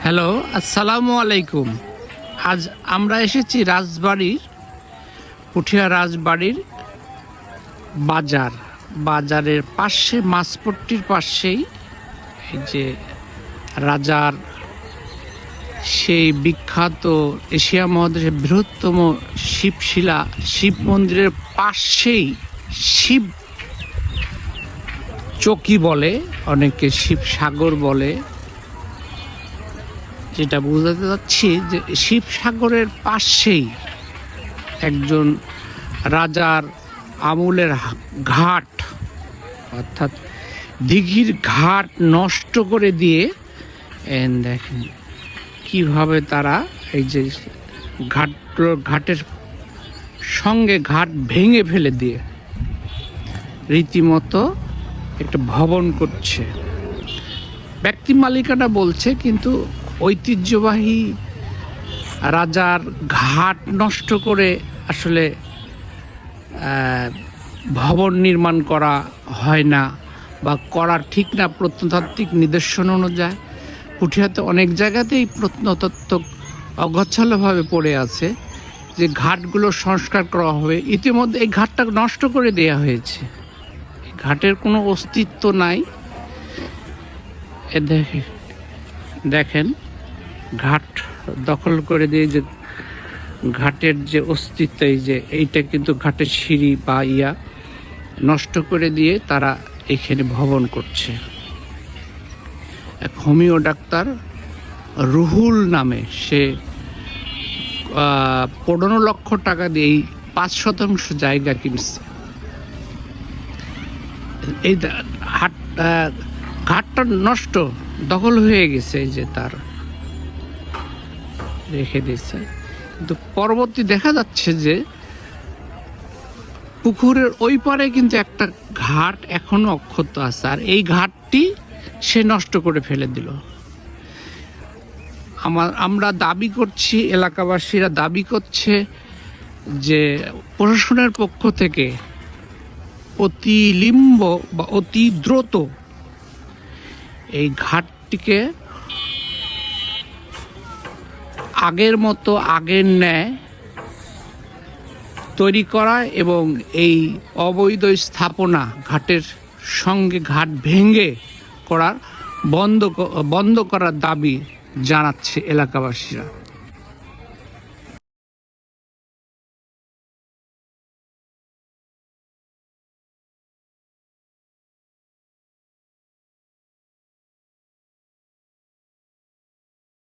Hello, আসসালামু আলাইকুম। আজ আমরা এসেছি রাজবাড়ির পুঠিয়া রাজবাড়ির বাজারের পাশে, মাছপট্টির পাশেই এই যে রাজার সেই বিখ্যাত এশিয়া মহাদেশের বৃহত্তম শিবশিলা শিব মন্দিরের পাশেই শিব চকি বলে, অনেকে শিব সাগর বলে, যেটা বোঝাতে চাচ্ছি যে শিবসাগরের পাশেই একজন রাজার আমলের ঘাট, অর্থাৎ দিঘির ঘাট নষ্ট করে দিয়ে দেখেন কিভাবে তারা এই যে ঘাটের সঙ্গে ঘাট ভেঙে ফেলে দিয়ে রীতিমতো একটা ভবন করছে। ব্যক্তি মালিকানা বলছে, কিন্তু ঐতিহ্যবাহী রাজার ঘাট নষ্ট করে আসলে ভবন নির্মাণ করা হয় না বা করার ঠিক না। প্রত্নতাত্ত্বিক নিদর্শন অনুযায়ী পুঠিয়াতে অনেক জায়গাতেই প্রত্নতত্ত্ব অগোছালোভাবে পড়ে আছে যে ঘাটগুলো সংস্কার করা হবে। ইতিমধ্যে এই ঘাটটা নষ্ট করে দেয়া হয়েছে, এই ঘাটের কোনো অস্তিত্ব নাই। দেখেন ঘাট দখল করে দিয়ে যে ঘাটের যে অস্তিত্ব, এই যে এইটা কিন্তু ঘাটের সিঁড়ি বা নষ্ট করে দিয়ে তারা এখানে ভবন করছে। এক হোমিও ডাক্তার রুহুল নামে, সে 15 লক্ষ টাকা দিয়ে এই 5% জায়গা কিনছে। এই ঘাটটা নষ্ট, দখল হয়ে গেছে, এই যে তার রেখে দিয়েছে। কিন্তু পরবর্তী দেখা যাচ্ছে যে পুকুরের ওই পারে কিন্তু একটা ঘাট এখনো অক্ষত আছে, আর এই ঘাটটি সে নষ্ট করে ফেলে দিল। আমরা দাবি করছি, এলাকাবাসীরা দাবি করছে যে প্রশাসনের পক্ষ থেকে অতিবিলম্ব বা অতি দ্রুত এই ঘাটটিকে আগের মতো, আগের ন্যায় তৈরি করা এবং এই অবৈধ স্থাপনা ঘাটের সঙ্গে ঘাট ভেঙে করার বন্ধ করার দাবি জানাচ্ছে এলাকাবাসীরা।